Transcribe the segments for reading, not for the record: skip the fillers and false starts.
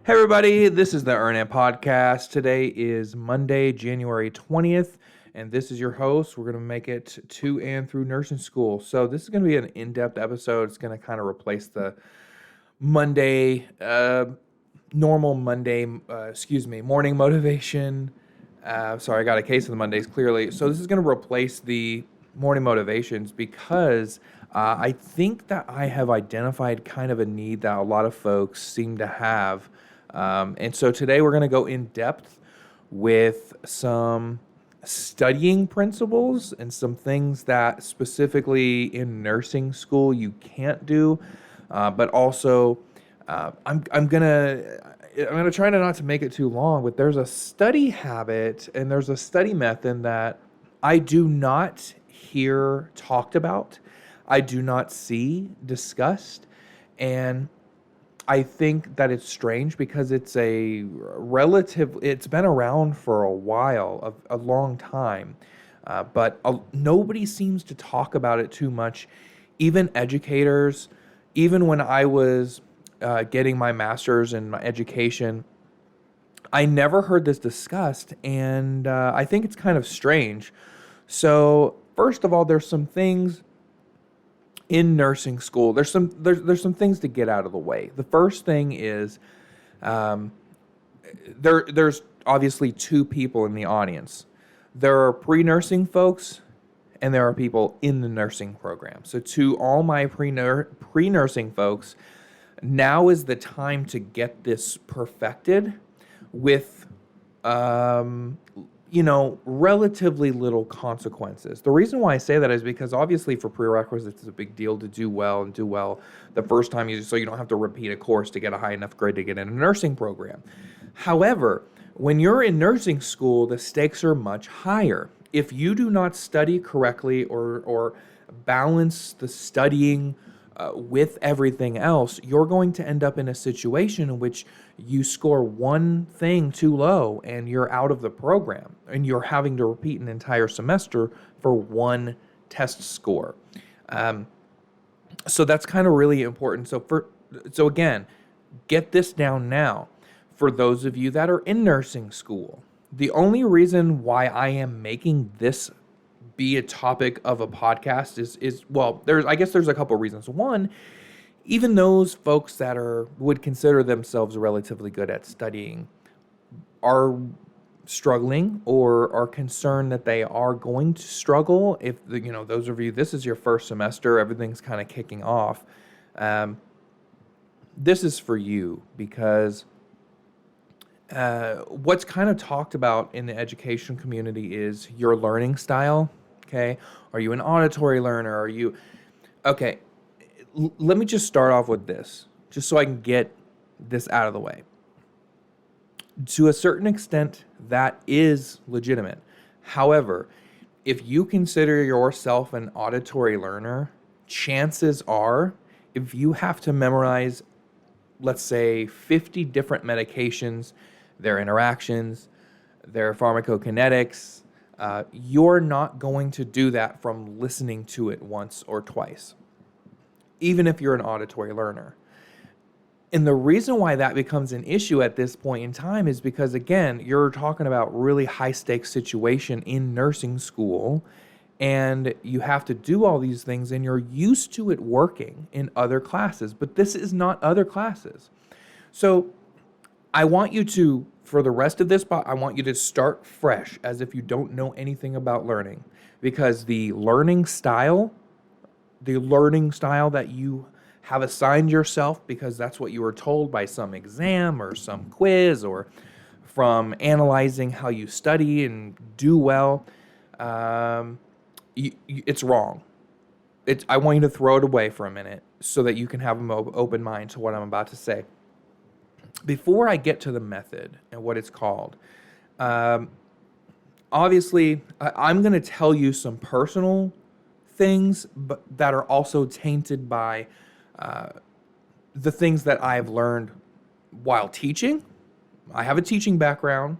Hey everybody, this is the Earn It Podcast. Today is Monday, January 20th, and this is your host. We're going to make it to and through nursing school. So this is going to be an in-depth episode. It's going to kind of replace the Monday, normal Monday, morning motivation. Sorry, I got a case of the Mondays clearly. So this is going to replace the morning motivations because I think that I have identified kind of a need that a lot of folks seem to have. And so today we're going to go in depth with some studying principles and some things that specifically in nursing school you can't do, but also I'm gonna try not to make it too long. But there's a study habit and there's a study method that I do not hear talked about, I do not see discussed, and I think that it's strange because it's it's been around for a while, a long time, but nobody seems to talk about it too much. Even educators, even when I was getting my master's in my education, I never heard this discussed, and I think it's kind of strange. So, first of all, there's some things in nursing school. There's some things to get out of the way. The first thing is there's obviously two people in the audience. There are pre-nursing folks and there are people in the nursing program. So to all my pre-nursing folks, now is the time to get this perfected with relatively little consequences. The reason why I say that is because obviously for prerequisites, it's a big deal to do well and do well the first time, so you don't have to repeat a course to get a high enough grade to get in a nursing program. However, when you're in nursing school, the stakes are much higher. If you do not study correctly or balance the studying with everything else, you're going to end up in a situation in which you score one thing too low and you're out of the program and you're having to repeat an entire semester for one test score. So that's kind of really important. So again, get this down now. For those of you that are in nursing school, the only reason why I am making this be a topic of a podcast there's a couple reasons. One, even those folks that would consider themselves relatively good at studying are struggling or are concerned that they are going to struggle. If those of you, this is your first semester, everything's kind of kicking off. This is for you because what's kind of talked about in the education community is your learning style. Okay. Are you an auditory learner? Okay. Let me just start off with this, just so I can get this out of the way. To a certain extent, that is legitimate. However, if you consider yourself an auditory learner, chances are, if you have to memorize, let's say, 50 different medications, their interactions, their pharmacokinetics, you're not going to do that from listening to it once or twice, even if you're an auditory learner. And the reason why that becomes an issue at this point in time is because, again, you're talking about really high-stakes situation in nursing school, and you have to do all these things, and you're used to it working in other classes. But this is not other classes. So I want you to, for the rest of this, I want you to start fresh as if you don't know anything about learning, because the learning style that you have assigned yourself, because that's what you were told by some exam or some quiz or from analyzing how you study and do well, it's wrong. I want you to throw it away for a minute so that you can have an open mind to what I'm about to say. Before I get to the method and what it's called, obviously, I'm going to tell you some personal things, but that are also tainted by the things that I've learned while teaching. I have a teaching background,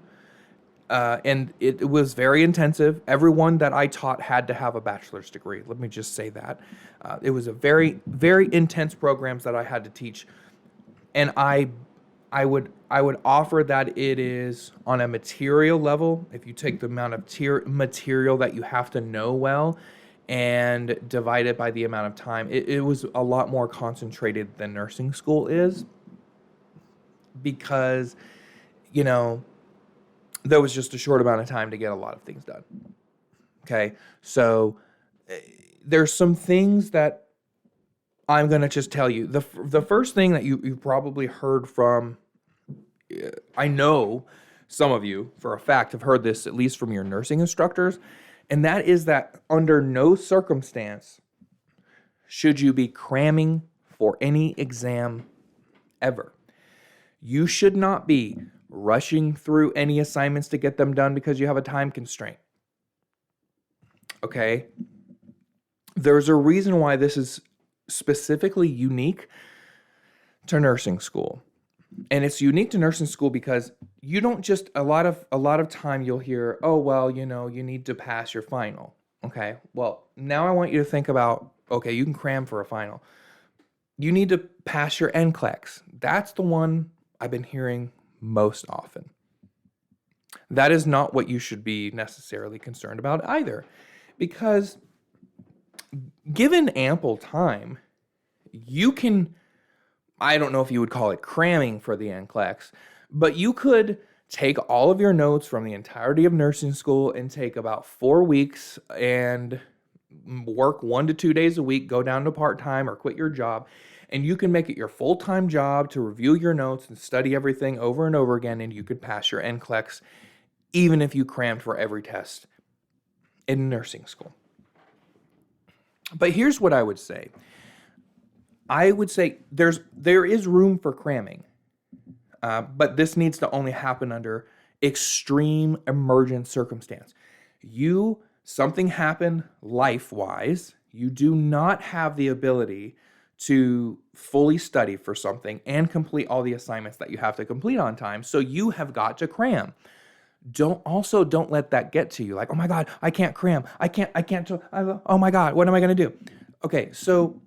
and it was very intensive. Everyone that I taught had to have a bachelor's degree. Let me just say that. It was a very, very intense programs that I had to teach, and I I would offer that it is on a material level. If you take the amount of material that you have to know well and divide it by the amount of time, it was a lot more concentrated than nursing school is, because you know there was just a short amount of time to get a lot of things done. Okay, so there's some things that I'm gonna just tell you. The first thing that you probably heard from, I know some of you for a fact have heard this, at least from your nursing instructors, and that is that under no circumstance should you be cramming for any exam ever. You should not be rushing through any assignments to get them done because you have a time constraint. Okay? There's a reason why this is specifically unique to nursing school. And it's unique to nursing school because you don't just, a lot of time you'll hear, oh, well, you need to pass your final. Okay, well, now I want you to think about, okay, you can cram for a final. You need to pass your NCLEX. That's the one I've been hearing most often. That is not what you should be necessarily concerned about either, because given ample time, you can, I don't know if you would call it cramming for the NCLEX, but you could take all of your notes from the entirety of nursing school and take about 4 weeks and work 1 to 2 days a week, go down to part-time or quit your job, and you can make it your full-time job to review your notes and study everything over and over again, and you could pass your NCLEX even if you crammed for every test in nursing school. But here's what I would say. I would say there is room for cramming, but this needs to only happen under extreme emergent circumstance. Something happened life-wise, you do not have the ability to fully study for something and complete all the assignments that you have to complete on time, so you have got to cram. Don't let that get to you. Like, oh my God, I can't cram. Oh my God, what am I going to do? Okay, so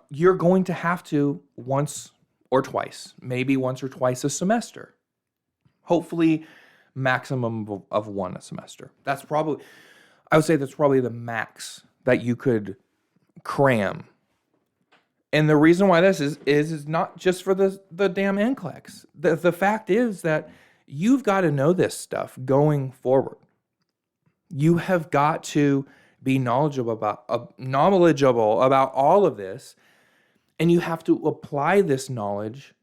you're going to have to once or twice, maybe once or twice a semester. Hopefully, maximum of one a semester. I would say that's probably the max that you could cram. And the reason why this is not just for the damn NCLEX. The fact is that you've got to know this stuff going forward. You have got to be knowledgeable about all of this, and you have to apply this knowledge,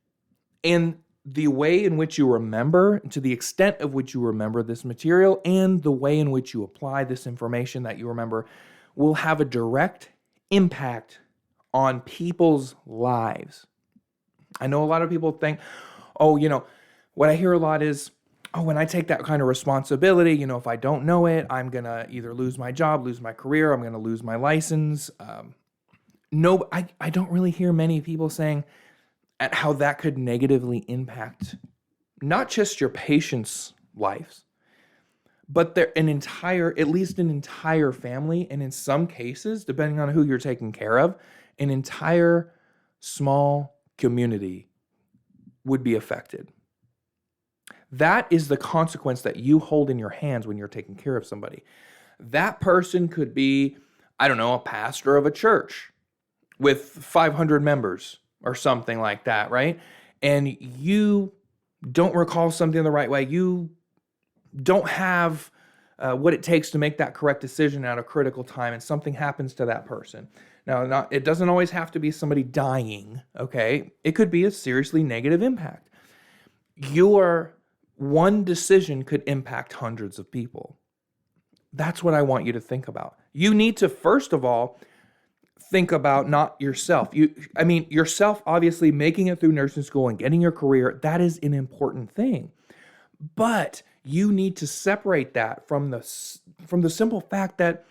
and the way in which you remember, to the extent of which you remember this material, and the way in which you apply this information that you remember will have a direct impact on people's lives. I know a lot of people think, what I hear a lot is, when I take that kind of responsibility, if I don't know it, I'm going to either lose my job, lose my career, I'm going to lose my license. No, I don't really hear many people saying at how that could negatively impact not just your patients' lives, but an entire family, and in some cases, depending on who you're taking care of, an entire small community would be affected. That is the consequence that you hold in your hands when you're taking care of somebody. That person could be, a pastor of a church with 500 members or something like that, right? And you don't recall something the right way. You don't have what it takes to make that correct decision at a critical time, and something happens to that person. Now, it doesn't always have to be somebody dying, okay? It could be a seriously negative impact. Your one decision could impact hundreds of people. That's what I want you to think about. You need to, first of all, think about not yourself. Yourself, obviously, making it through nursing school and getting your career, that is an important thing. But you need to separate that from the simple fact that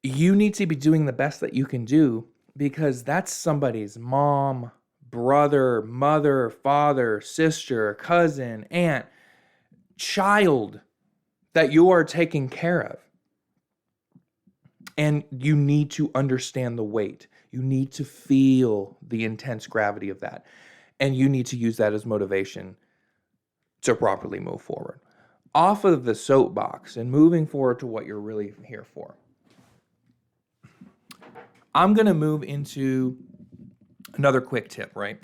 you need to be doing the best that you can do, because that's somebody's mom, brother, mother, father, sister, cousin, aunt, child that you are taking care of. And you need to understand the weight. You need to feel the intense gravity of that. And you need to use that as motivation to properly move forward. Off of the soapbox and moving forward to what you're really here for. I'm going to move into another quick tip, right?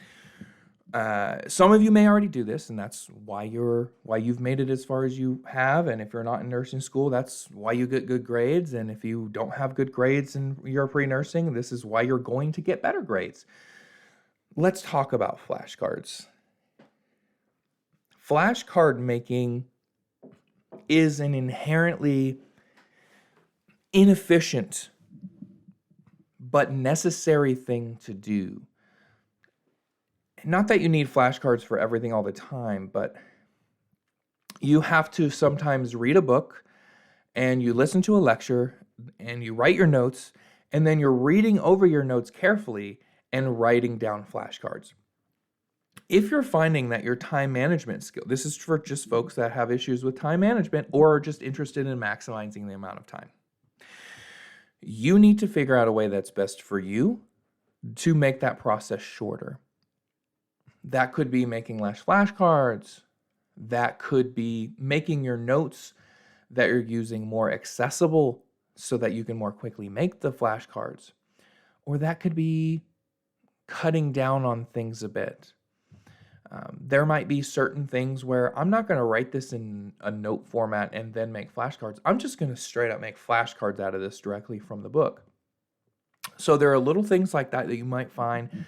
Some of you may already do this, and that's why you've made it as far as you have. And if you're not in nursing school, that's why you get good grades. And if you don't have good grades in your pre-nursing, this is why you're going to get better grades. Let's talk about flashcards. Flashcard making is an inherently inefficient but necessary thing to do. Not that you need flashcards for everything all the time, but you have to sometimes read a book and you listen to a lecture and you write your notes, and then you're reading over your notes carefully and writing down flashcards. If you're finding that your time management skill, this is for just folks that have issues with time management or are just interested in maximizing the amount of time, you need to figure out a way that's best for you to make that process shorter. That could be making less flashcards. That could be making your notes that you're using more accessible so that you can more quickly make the flashcards. Or that could be cutting down on things a bit. There might be certain things where I'm not going to write this in a note format and then make flashcards. I'm just going to straight up make flashcards out of this directly from the book. So there are little things like that you might find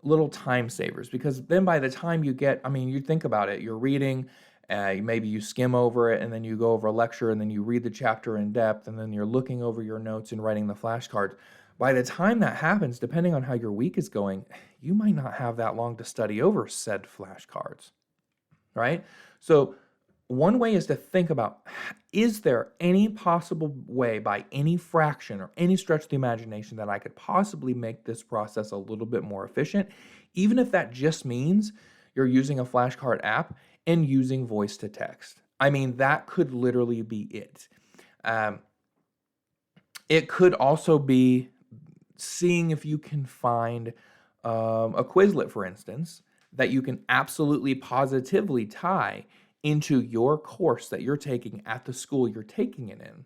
little time savers, because then by the time you get, you think about it, you're reading, maybe you skim over it and then you go over a lecture and then you read the chapter in depth and then you're looking over your notes and writing the flashcards. By the time that happens, depending on how your week is going, you might not have that long to study over said flashcards, right? So one way is to think about, is there any possible way by any fraction or any stretch of the imagination that I could possibly make this process a little bit more efficient, even if that just means you're using a flashcard app and using voice to text. That could literally be it. It could also be seeing if you can find a Quizlet, for instance, that you can absolutely positively tie into your course that you're taking at the school you're taking it in,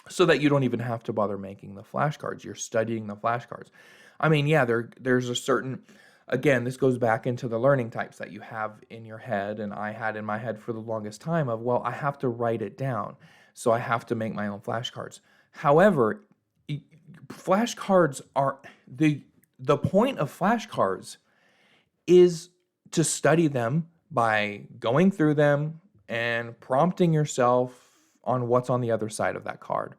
so that you don't even have to bother making the flashcards. You're studying the flashcards. There's a certain, again, this goes back into the learning types that you have in your head, and I had in my head for the longest time of, well, I have to write it down, so I have to make my own flashcards. However, flashcards are, the point of flashcards is to study them by going through them and prompting yourself on what's on the other side of that card.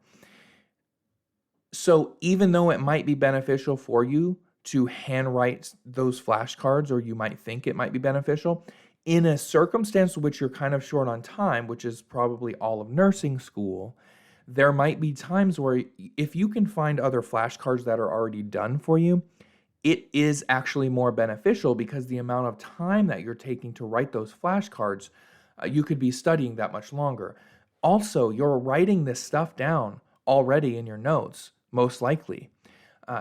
So even though it might be beneficial for you to handwrite those flashcards, or you might think it might be beneficial, in a circumstance in which you're kind of short on time, which is probably all of nursing school, there might be times where if you can find other flashcards that are already done for you, it is actually more beneficial, because the amount of time that you're taking to write those flashcards, you could be studying that much longer. Also, you're writing this stuff down already in your notes, most likely.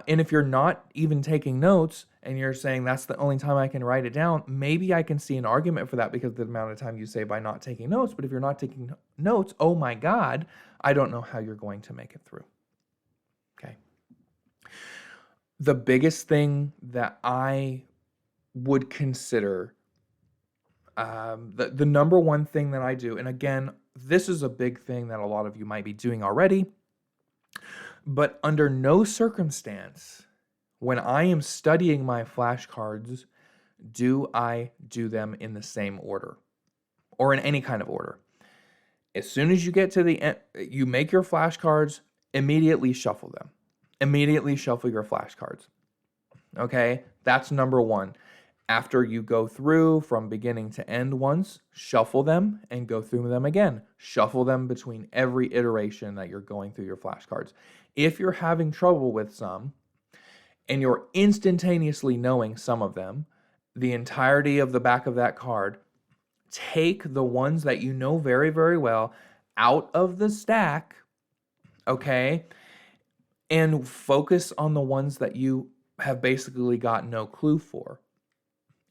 And if you're not even taking notes and you're saying that's the only time I can write it down, maybe I can see an argument for that because of the amount of time you say by not taking notes. But if you're not taking notes, oh my God, I don't know how you're going to make it through. Okay. The biggest thing that I would consider, the number one thing that I do, and again, this is a big thing that a lot of you might be doing already, but under no circumstance, when I am studying my flashcards, do I do them in the same order or in any kind of order. As soon as you get to the end, you make your flashcards, immediately shuffle them. Immediately shuffle your flashcards. Okay, that's number one. After you go through from beginning to end once, shuffle them and go through them again. Shuffle them between every iteration that you're going through your flashcards. If you're having trouble with some and you're instantaneously knowing some of them, the entirety of the back of that card, take the ones that you know very, very well out of the stack, okay, and focus on the ones that you have basically got no clue for.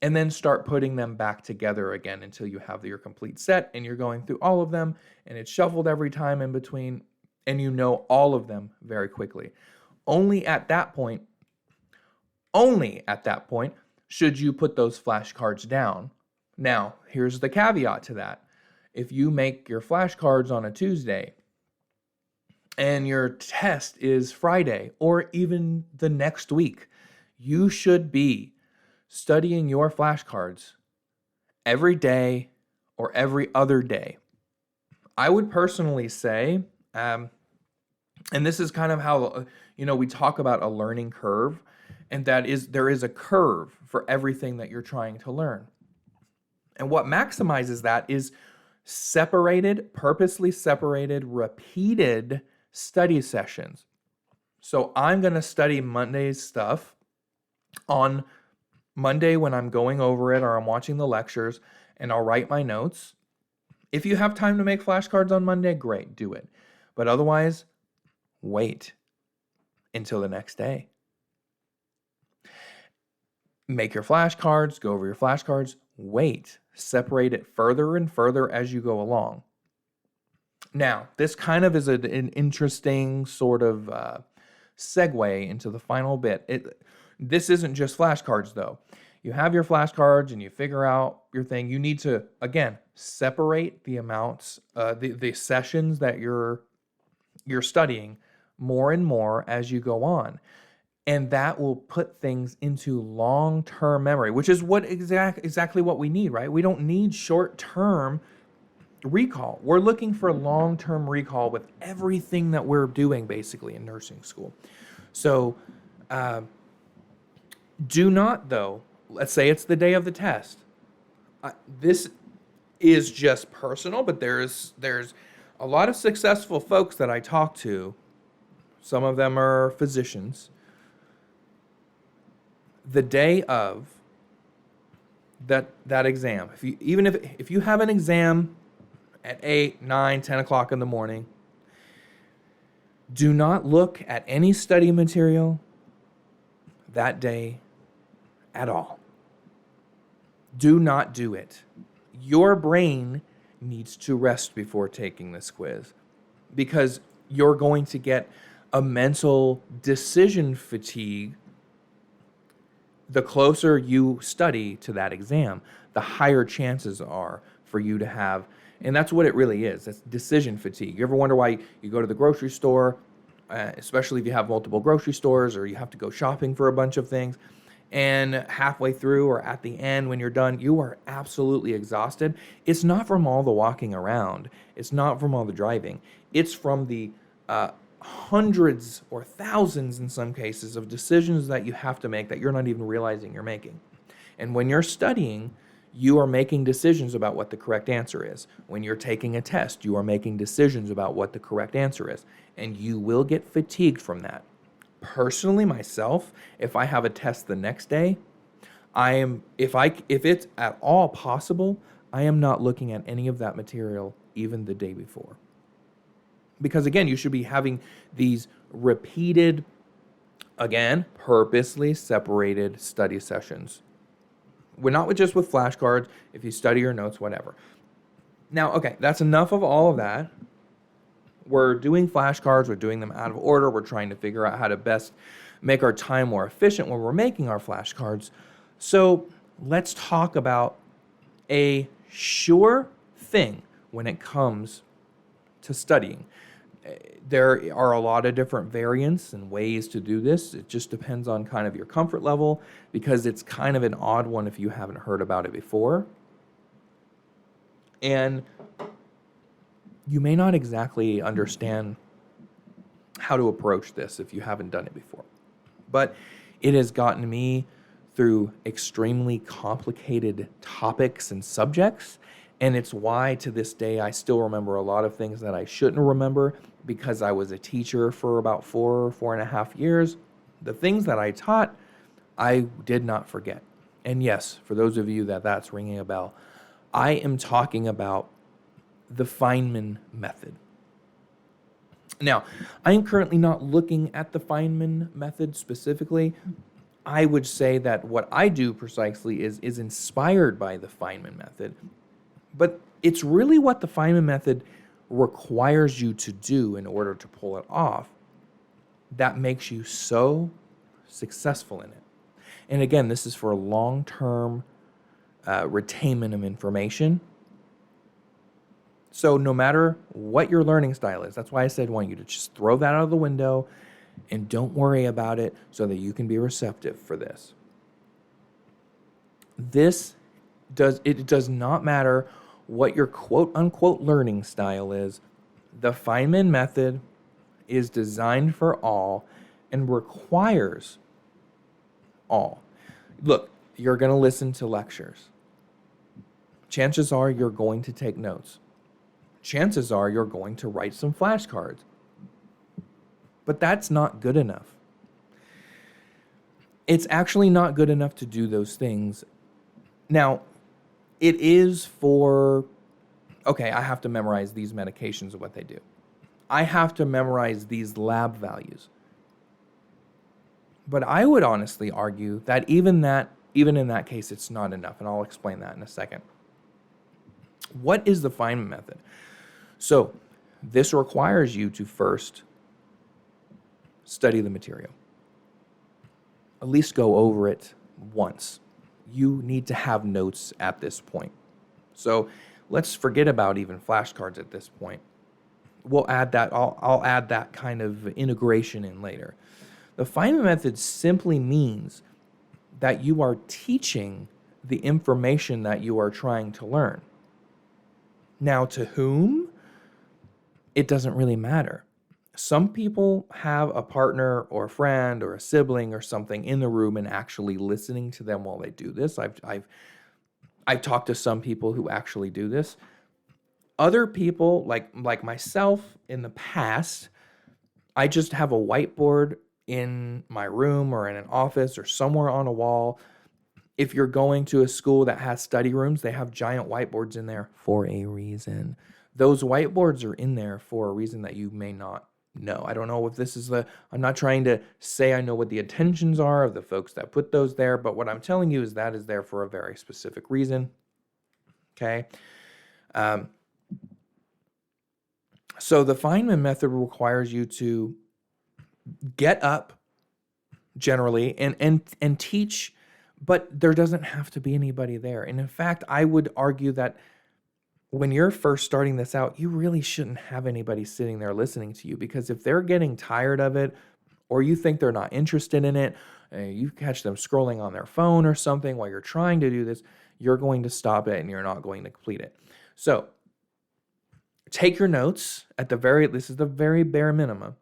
and then start putting them back together again until you have your complete set and you're going through all of them and it's shuffled every time in between and you know all of them very quickly. Only at that point should you put those flashcards down. Now, here's the caveat to that. If you make your flashcards on a Tuesday and your test is Friday or even the next week, you should be studying your flashcards every day or every other day. I would personally say, and this is kind of how, we talk about a learning curve, and that is there is a curve for everything that you're trying to learn. And what maximizes that is purposely separated, repeated study sessions. So I'm going to study Monday's stuff on Monday when I'm going over it or I'm watching the lectures, and I'll write my notes. If you have time to make flashcards on Monday, great, do it. But otherwise, wait until the next day. Make your flashcards, go over your flashcards, wait, separate it further and further as you go along. Now, this kind of is an interesting sort of segue into the final bit. This isn't just flashcards, though. You have your flashcards and you figure out your thing. You need to, again, separate the amounts, the sessions that you're studying more and more as you go on. And that will put things into long-term memory, which is what exactly what we need, right? We don't need short-term recall. We're looking for long-term recall with everything that we're doing basically in nursing school. So do not, though, let's say it's the day of the test. This is just personal, but there's a lot of successful folks that I talk to. Some of them are physicians. The day of that exam, if you have an exam at 8, 9, 10 o'clock in the morning, do not look at any study material that day at all. Do not do it. Your brain needs to rest before taking this quiz because you're going to get a mental decision fatigue. The closer you study to that exam, the higher chances are for you to have, and that's what it really is. It's decision fatigue. You ever wonder why you go to the grocery store, especially if you have multiple grocery stores or you have to go shopping for a bunch of things, and halfway through or at the end when you're done, you are absolutely exhausted. It's not from all the walking around. It's not from all the driving. It's from the hundreds or thousands in some cases of decisions that you have to make that you're not even realizing you're making. And when you're studying, you are making decisions about what the correct answer is. When you're taking a test, you are making decisions about what the correct answer is. And you will get fatigued from that. Personally, myself, if I have a test the next day, if it's at all possible, I am not looking at any of that material even the day before. Because again, you should be having these repeated, again, purposely separated study sessions. We're not just with flashcards, if you study your notes, whatever. Now, okay, that's enough of all of that. We're doing flashcards, we're doing them out of order, we're trying to figure out how to best make our time more efficient when we're making our flashcards. So let's talk about a sure thing when it comes to studying. There are a lot of different variants and ways to do this. It just depends on kind of your comfort level because it's kind of an odd one if you haven't heard about it before. And you may not exactly understand how to approach this if you haven't done it before. But it has gotten me through extremely complicated topics and subjects. And it's why to this day I still remember a lot of things that I shouldn't remember because I was a teacher for about 4.5 years. The things that I taught, I did not forget. And yes, for those of you that's ringing a bell, I am talking about the Feynman method. Now, I am currently not looking at the Feynman method specifically. I would say that what I do precisely is inspired by the Feynman method, but it's really what the Feynman method requires you to do in order to pull it off that makes you so successful in it. And again, this is for long-term retainment of information. So no matter what your learning style is, that's why I said I want you to just throw that out of the window and don't worry about it so that you can be receptive for this. It does not matter what your quote unquote learning style is. The Feynman method is designed for all and requires all. Look, you're going to listen to lectures. Chances are you're going to take notes. Chances are you're going to write some flashcards. But that's not good enough. It's actually not good enough to do those things. Now, it is for, okay, I have to memorize these medications and what they do. I have to memorize these lab values. But I would honestly argue that even in that case, it's not enough, and I'll explain that in a second. What is the Feynman method? So, this requires you to first study the material. At least go over it once. You need to have notes at this point. So, let's forget about even flashcards at this point. We'll add that. I'll add that kind of integration in later. The Feynman method simply means that you are teaching the information that you are trying to learn. Now, to whom? It doesn't really matter. Some people have a partner or a friend or a sibling or something in the room and actually listening to them while they do this. I've talked to some people who actually do this. Other people, like myself in the past, I just have a whiteboard in my room or in an office or somewhere on a wall. If you're going to a school that has study rooms, they have giant whiteboards in there for a reason. Those whiteboards are in there for a reason that you may not know. I don't know if this is I'm not trying to say I know what the intentions are of the folks that put those there, but what I'm telling you is that is there for a very specific reason. Okay? So the Feynman method requires you to get up generally and teach, but there doesn't have to be anybody there. And in fact, I would argue that when you're first starting this out, you really shouldn't have anybody sitting there listening to you, because if they're getting tired of it or you think they're not interested in it, you catch them scrolling on their phone or something while you're trying to do this, you're going to stop it and you're not going to complete it. So take your notes this is the very bare minimum.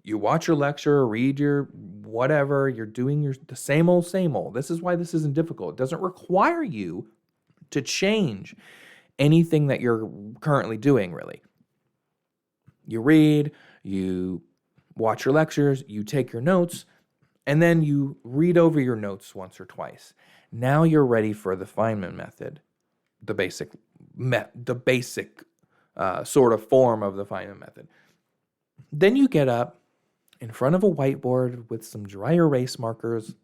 You watch your lecture, read your whatever, you're doing the same old. This is why this isn't difficult. It doesn't require you to change anything that you're currently doing, really. You read, you watch your lectures, you take your notes, and then you read over your notes once or twice. Now you're ready for the Feynman method, the basic sort of form of the Feynman method. Then you get up in front of a whiteboard with some dry erase markers,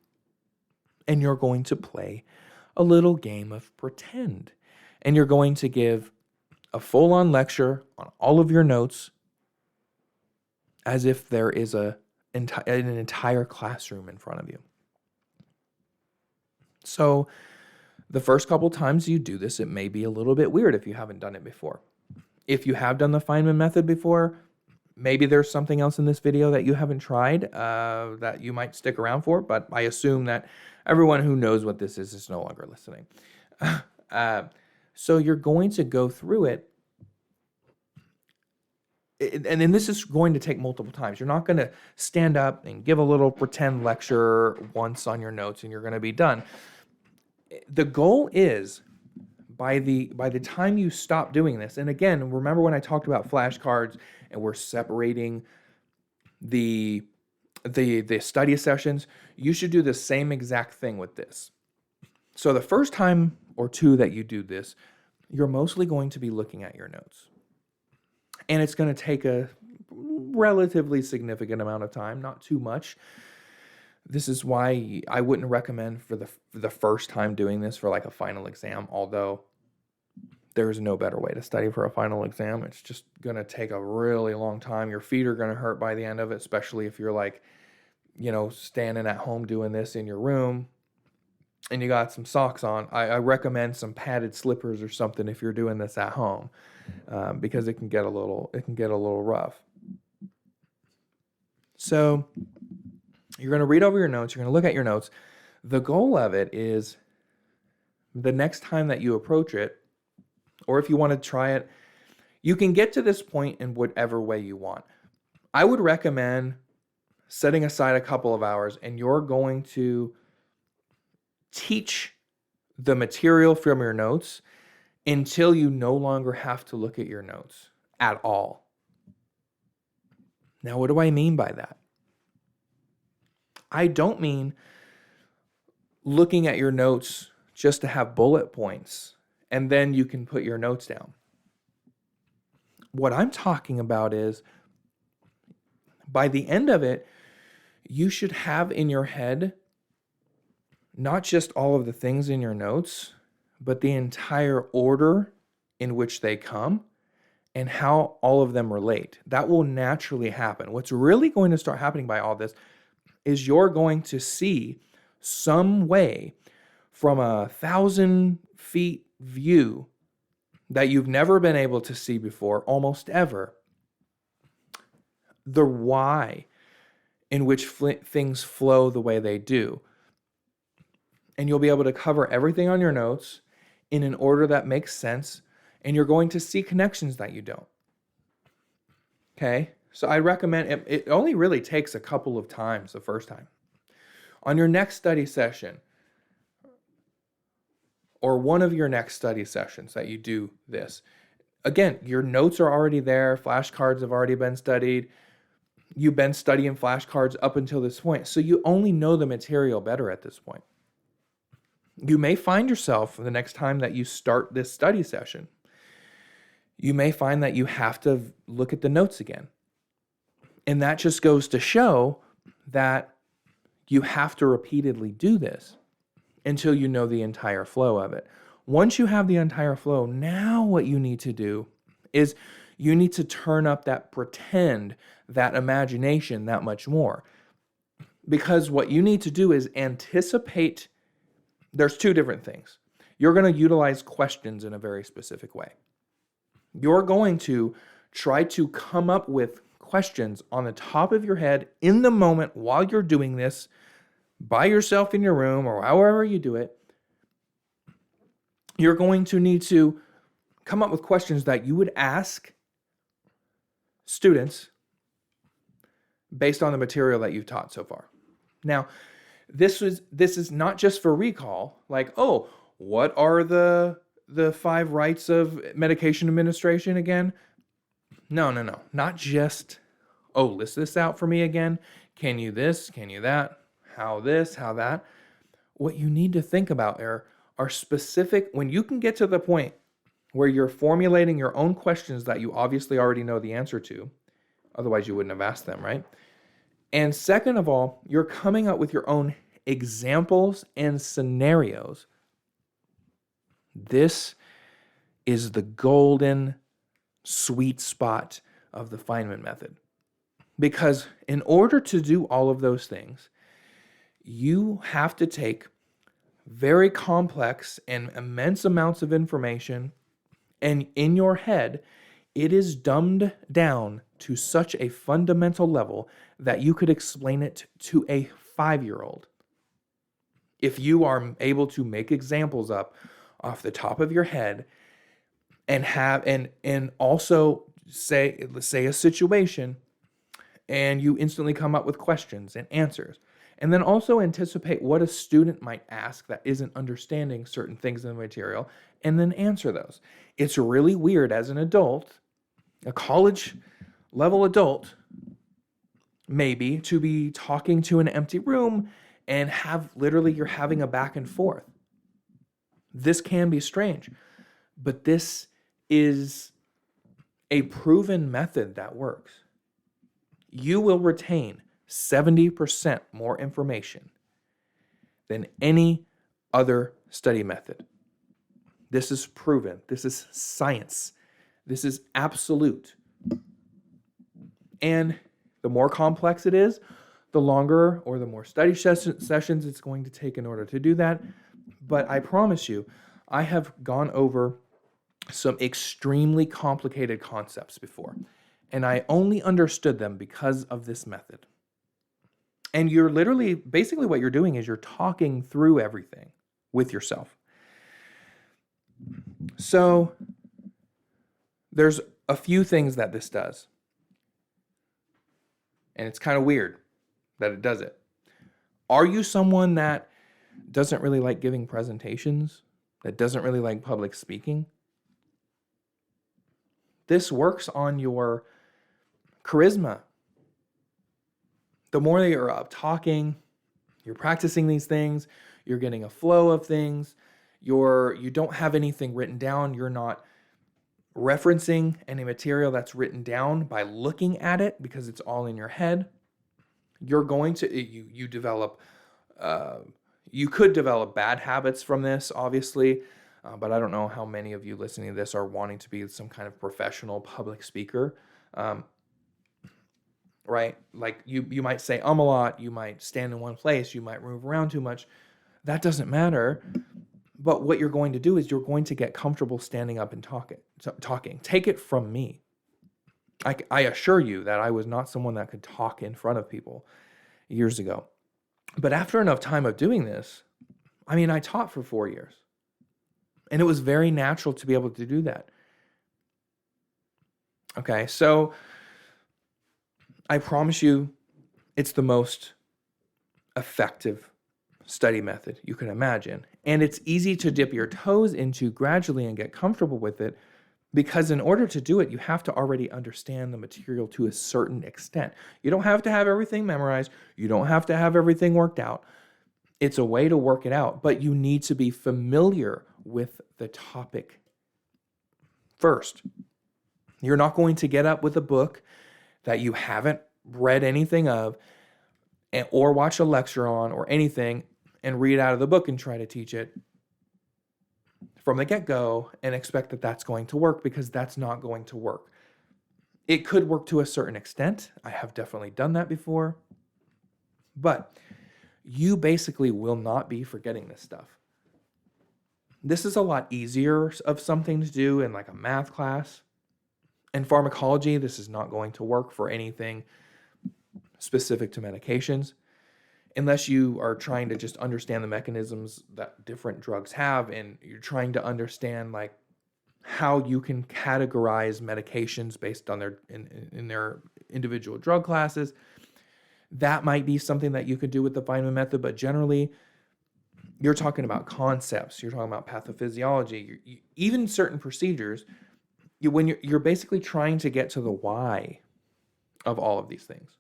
and you're going to play a little game of pretend. And you're going to give a full-on lecture on all of your notes as if there is an entire classroom in front of you. So the first couple times you do this, it may be a little bit weird if you haven't done it before. If you have done the Feynman method before, maybe there's something else in this video that you haven't tried that you might stick around for, but I assume that everyone who knows what this is no longer listening. So you're going to go through it, and then this is going to take multiple times. You're not going to stand up and give a little pretend lecture once on your notes and you're going to be done. The goal is, by the time you stop doing this, and again, remember when I talked about flashcards and we're separating the study sessions, you should do the same exact thing with this. So the first time or two that you do this, you're mostly going to be looking at your notes. And it's going to take a relatively significant amount of time, not too much. This is why I wouldn't recommend for the first time doing this for like a final exam, although there's no better way to study for a final exam. It's just going to take a really long time. Your feet are going to hurt by the end of it, especially if you're like, standing at home doing this in your room and you got some socks on. I recommend some padded slippers or something if you're doing this at home, because it can get a little rough. So you're going to read over your notes. You're going to look at your notes. The goal of it is the next time that you approach it, or if you want to try it, you can get to this point in whatever way you want. I would recommend setting aside a couple of hours and you're going to teach the material from your notes until you no longer have to look at your notes at all. Now, what do I mean by that? I don't mean looking at your notes just to have bullet points and then you can put your notes down. What I'm talking about is by the end of it, you should have in your head not just all of the things in your notes, but the entire order in which they come and how all of them relate. That will naturally happen. What's really going to start happening by all this is you're going to see some way from 1,000 feet view that you've never been able to see before, almost ever, the why in which things flow the way they do. And you'll be able to cover everything on your notes in an order that makes sense, and you're going to see connections that you don't. Okay? So I recommend it only really takes a couple of times the first time. On your next study session, or one of your next study sessions that you do this, again, your notes are already there, flashcards have already been studied, you've been studying flashcards up until this point, so you only know the material better at this point. You may find yourself the next time that you start this study session, you may find that you have to look at the notes again. And that just goes to show that you have to repeatedly do this until you know the entire flow of it. Once you have the entire flow, now what you need to do is you need to turn up that pretend, that imagination that much more. Because what you need to do is anticipate. There's two different things. You're going to utilize questions in a very specific way. You're going to try to come up with questions on the top of your head in the moment while you're doing this by yourself in your room or however you do it. You're going to need to come up with questions that you would ask students based on the material that you've taught so far. Now, this is not just for recall, like, oh, what are the 5 rights of medication administration again? No. Not just, oh, list this out for me again. Can you this? Can you that? How this? How that? What you need to think about are specific, when you can get to the point where you're formulating your own questions that you obviously already know the answer to, otherwise you wouldn't have asked them, right? And second of all, you're coming up with your own examples and scenarios. This is the golden sweet spot of the Feynman method. Because in order to do all of those things, you have to take very complex and immense amounts of information, and in your head, it is dumbed down to such a fundamental level that you could explain it to a 5-year-old. If you are able to make examples up off the top of your head and have and also say a situation, and you instantly come up with questions and answers, and then also anticipate what a student might ask that isn't understanding certain things in the material, and then answer those. It's really weird as an adult, a college level adult, maybe, to be talking to an empty room and you're having a back and forth. This can be strange, but this is a proven method that works. You will retain 70% more information than any other study method. This is proven. This is science. This is absolute. And the more complex it is, the longer or the more study sessions it's going to take in order to do that. But I promise you, I have gone over some extremely complicated concepts before, and I only understood them because of this method. And you're literally, basically what you're doing is you're talking through everything with yourself. So there's a few things that this does. And it's kind of weird that it does it. Are you someone that doesn't really like giving presentations, that doesn't really like public speaking? This works on your charisma. The more that you're up talking, you're practicing these things, you're getting a flow of things, you don't have anything written down, you're not referencing any material that's written down by looking at it because it's all in your head. You're going to, you develop, you could develop bad habits from this, obviously, but I don't know how many of you listening to this are wanting to be some kind of professional public speaker, right? Like you might say a lot, you might stand in one place, you might move around too much. That doesn't matter. But what you're going to do is you're going to get comfortable standing up and talking. Take it from me. I assure you that I was not someone that could talk in front of people years ago. But after enough time of doing this, I taught for 4 years. And it was very natural to be able to do that. Okay, so I promise you it's the most effective study method you can imagine. And it's easy to dip your toes into gradually and get comfortable with it, because in order to do it, you have to already understand the material to a certain extent. You don't have to have everything memorized. You don't have to have everything worked out. It's a way to work it out, but you need to be familiar with the topic first. You're not going to get up with a book that you haven't read anything of or watch a lecture on or anything and read out of the book and try to teach it from the get-go and expect that that's going to work, because that's not going to work. It could work to a certain extent. I have definitely done that before. But you basically will not be forgetting this stuff. This is a lot easier of something to do in like a math class. In pharmacology, this is not going to work for anything specific to medications, unless you are trying to just understand the mechanisms that different drugs have, and you're trying to understand like how you can categorize medications based on their in their individual drug classes. That might be something that you could do with the Feynman method, but generally you're talking about concepts, you're talking about pathophysiology, even certain procedures. When you're basically trying to get to the why of all of these things.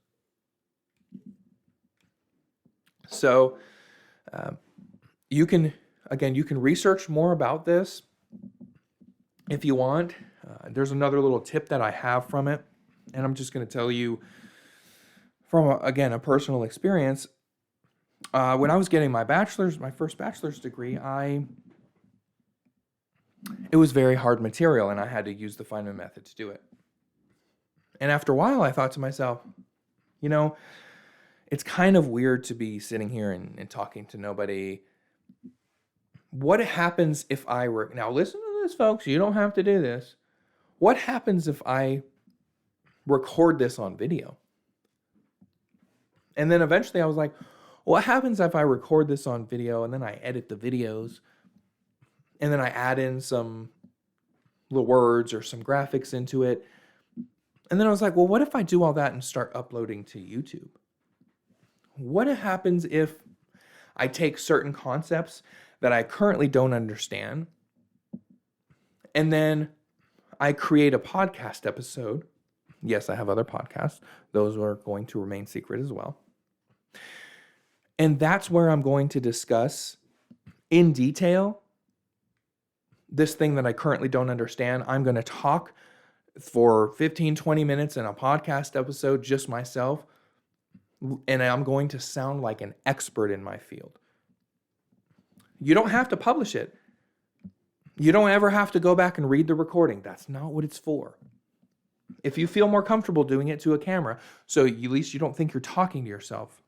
So you can research more about this if you want. There's another little tip that I have from it, and I'm just going to tell you from, a personal experience. When I was getting my first bachelor's degree, it was very hard material, and I had to use the Feynman method to do it. And after a while, I thought to myself, it's kind of weird to be sitting here and talking to nobody. What happens if now listen to this, folks, you don't have to do this. What happens if I record this on video? And then eventually I was like, what happens if I record this on video and then I edit the videos and then I add in some little words or some graphics into it? And then I was like, well, what if I do all that and start uploading to YouTube? What happens if I take certain concepts that I currently don't understand, and then I create a podcast episode? Yes, I have other podcasts. Those are going to remain secret as well. And that's where I'm going to discuss in detail this thing that I currently don't understand. I'm going to talk for 15, 20 minutes in a podcast episode, just myself, and I'm going to sound like an expert in my field. You don't have to publish it. You don't ever have to go back and read the recording. That's not what it's for. If you feel more comfortable doing it to a camera, so at least you don't think you're talking to yourself,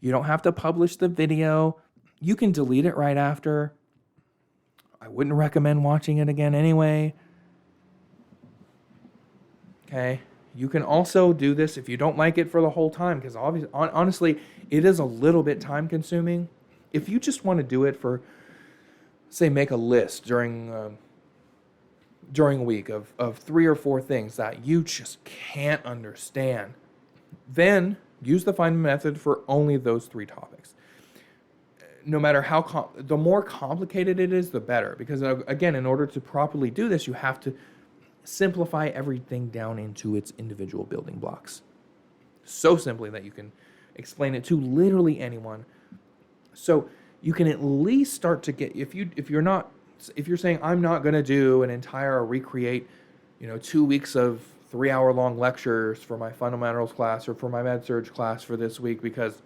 you don't have to publish the video. You can delete it right after. I wouldn't recommend watching it again anyway. Okay. You can also do this if you don't like it for the whole time, because honestly, it is a little bit time consuming. If you just want to do it for, say, make a list during a week of 3 or 4 things that you just can't understand, then use the Feynman method for only those 3 topics. No matter how, the more complicated it is, the better. Because again, in order to properly do this, you have to simplify everything down into its individual building blocks. So simply that you can explain it to literally anyone. So you can at least start to get, if you're saying, I'm not going to do an entire recreate, 2 weeks of 3-hour-long lectures for my fundamentals class or for my med-surg class for this week because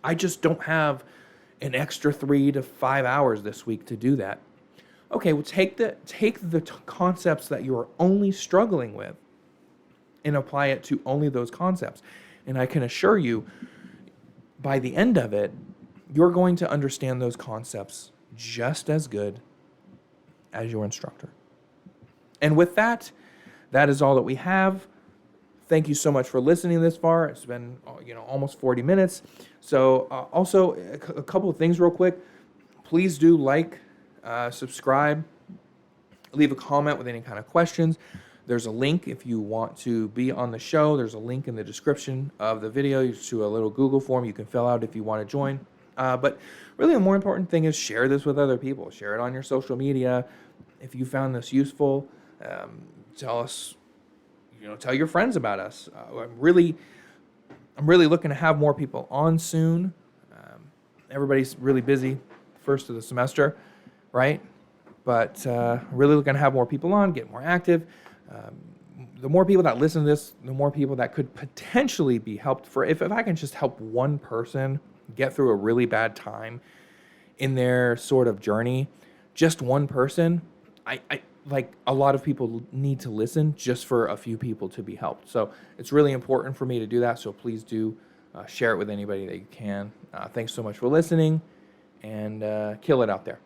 I just don't have an extra 3 to 5 hours this week to do that. Okay, well, take the concepts that you are only struggling with and apply it to only those concepts. And I can assure you, by the end of it, you're going to understand those concepts just as good as your instructor. And with that, that is all that we have. Thank you so much for listening this far. It's been almost 40 minutes. So also a couple of things real quick. Please do subscribe, leave a comment with any kind of questions. There's a link if you want to be on the show. There's a link in the description of the video to a little Google form you can fill out if you want to join. But really the more important thing is share this with other people. Share it on your social media. If you found this useful, tell us, tell your friends about us. I'm really looking to have more people on soon. Everybody's really busy first of the semester, right? But really looking to have more people on, get more active. The more people that listen to this, the more people that could potentially be helped. If I can just help one person get through a really bad time in their sort of journey, just one person, I like a lot of people need to listen just for a few people to be helped. So it's really important for me to do that. So please do share it with anybody that you can. Thanks so much for listening, and kill it out there.